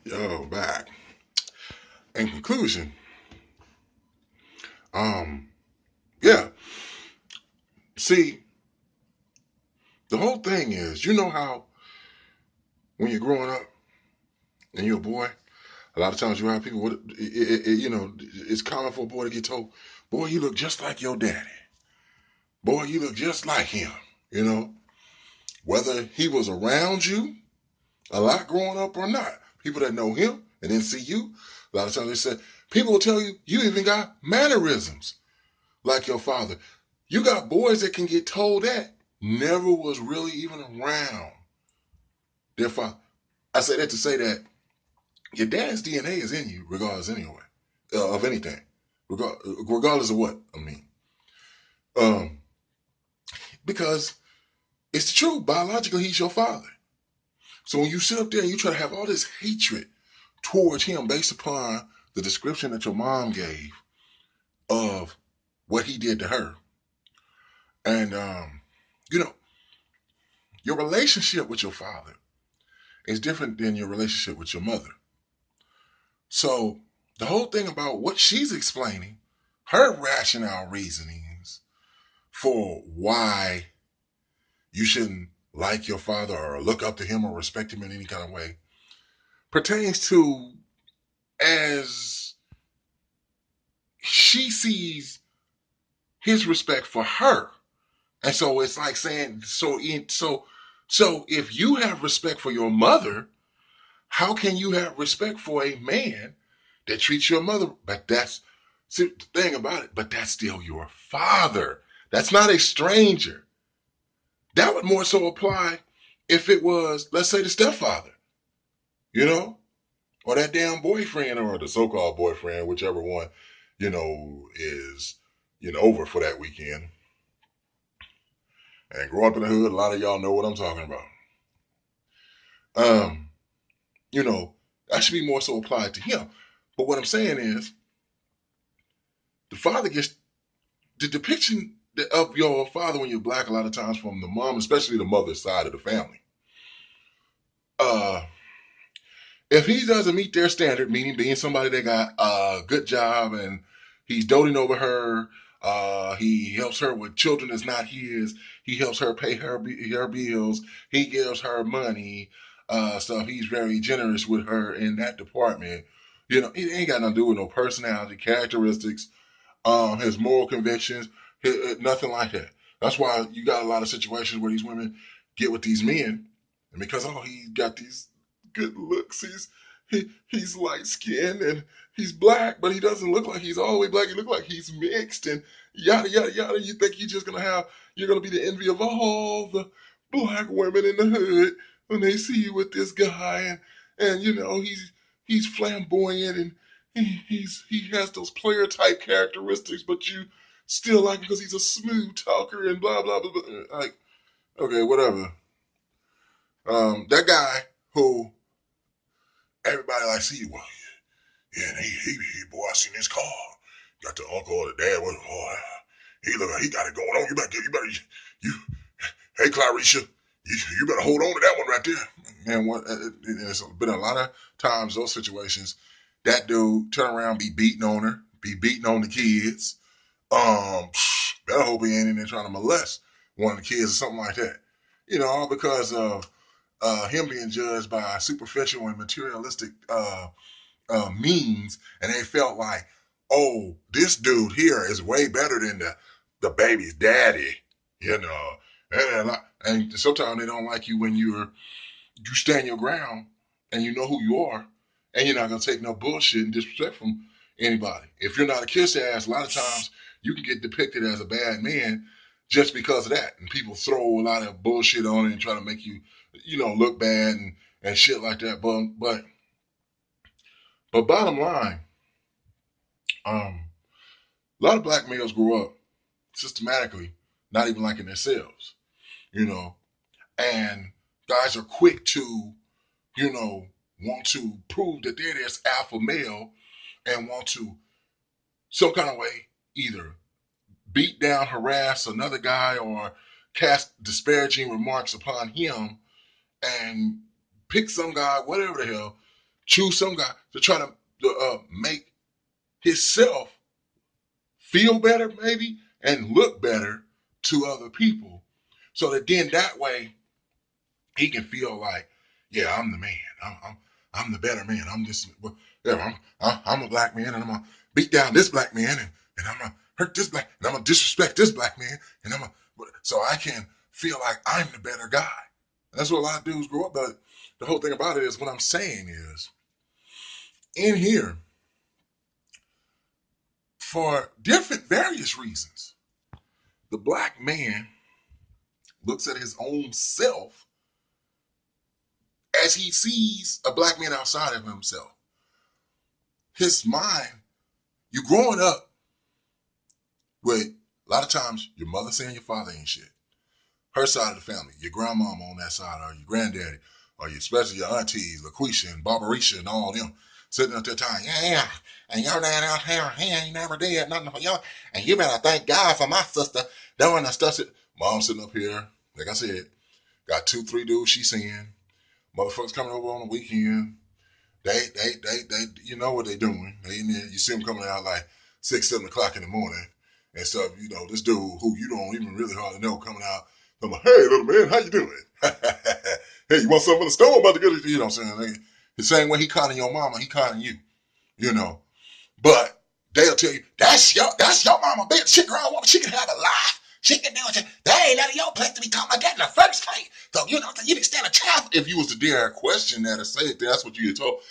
Yo, back. In conclusion, um, yeah. See, the whole thing is, you know how when you're growing up and you're a boy, a lot of times you have people. It's common for a boy to get told, "Boy, you look just like your daddy. Boy, you look just like him." You know, whether he was around you a lot growing up or not. People that know him and then see you, a lot of times they say, people will tell you, you even got mannerisms like your father. You got boys that can get told that never was really even around their father. I say that to say that your dad's DNA is in you, regardless anyway, of anything, regardless of what. I mean, um, because it's true. Biologically, he's your father. So when you sit up there and you try to have all this hatred towards him based upon the description that your mom gave of what he did to her, and you know, your relationship with your father is different than your relationship with your mother. So the whole thing about what she's explaining, her rationale reasonings for why you shouldn't like your father or look up to him or respect him in any kind of way pertains to as she sees his respect for her. And so it's like saying, so if you have respect for your mother, how can you have respect for a man that treats your mother? But that's see, the thing about it, but that's still your father. That's not a stranger. That would more so apply if it was, let's say, the stepfather, you know, or that damn boyfriend or the so-called boyfriend, whichever one, is, over for that weekend. And growing up in the hood, a lot of y'all know what I'm talking about. Um, that should be more so applied to him. But what I'm saying is, the father gets the depiction of your father when you're black a lot of times from the mom, especially the mother's side of the family. Uh, if he doesn't meet their standard, meaning being somebody that got a good job and he's doting over her, he helps her with children that's not his, he helps her pay her bills, he gives her money, stuff. He's very generous with her in that department. It ain't got nothing to do with no personality, characteristics, his moral convictions, nothing like that. That's why you got a lot of situations where these women get with these men, and because he got these good looks, he's light skinned and he's black, but he doesn't look like he's all the way black. He look like he's mixed and yada yada yada. You think you're gonna be the envy of all the black women in the hood when they see you with this guy, and he's flamboyant and he has those player type characteristics, but you still like him because he's a smooth talker and blah blah blah. Blah. Like, okay, whatever. That guy who everybody like see, well, yeah, and he boy, I seen his car. Got the uncle or the dad. What? Oh, he look like he got it going on. You. Hey, Claricia, you better hold on to that one right there. Man, it's been a lot of times those situations. That dude turn around, be beating on her, be beating on the kids. Um, better hope he ain't in there trying to molest one of the kids or something like that. All because of him being judged by superficial and materialistic means, and they felt like, oh, this dude here is way better than the baby's daddy, you know. And sometimes they don't like you when you stand your ground and you know who you are, and you're not gonna take no bullshit and disrespect from anybody. If you're not a kiss ass, a lot of times you can get depicted as a bad man just because of that, and people throw a lot of bullshit on it and try to make you, look bad and shit like that. But bottom line, um, a lot of black males grow up systematically not even liking themselves, you know, and guys are quick to, you know, want to prove that they're this alpha male and want to some kind of way either beat down, harass another guy or cast disparaging remarks upon him and pick some guy, whatever the hell, choose some guy to try to make himself feel better, maybe, and look better to other people, so that then that way he can feel like, yeah, I'm the man. I'm the better man. I'm just, yeah, I'm a black man, and I'm gonna beat down this black man, and I'm gonna hurt this black, and I'm gonna disrespect this black man, and so I can feel like I'm the better guy. That's what a lot of dudes grow up. But the whole thing about it is, what I'm saying is, in here, for different various reasons, the black man looks at his own self as he sees a black man outside of himself. His mind, you growing up with a lot of times your mother saying your father ain't shit. Her side of the family, your grandmama on that side, or your granddaddy, or especially your aunties, LaQuisha and Barbarisha and all them, sitting up there telling, yeah, and your dad out here, he ain't never did nothing for you, and you better thank God for my sister doing the stuff. Mom sitting up here, like I said, got 2-3 dudes she seeing, motherfuckers coming over on the weekend. They, you know what they doing. You see them coming out like 6, 7 o'clock in the morning and stuff. You know, this dude who you don't even really hardly know coming out. I'm like, hey, little man, how you doing? Hey, you want something from the store? I'm about to get it. You know what I'm saying? Like, the same way he conning your mama, he conning you. You know, but they'll tell you that's your mama, bitch. She grown woman. She can have a life. She can do it. That ain't none of your place to be talking about that in the first place. So you know, you didn't stand a chance if you was to dare question that or say it. That's what you get told.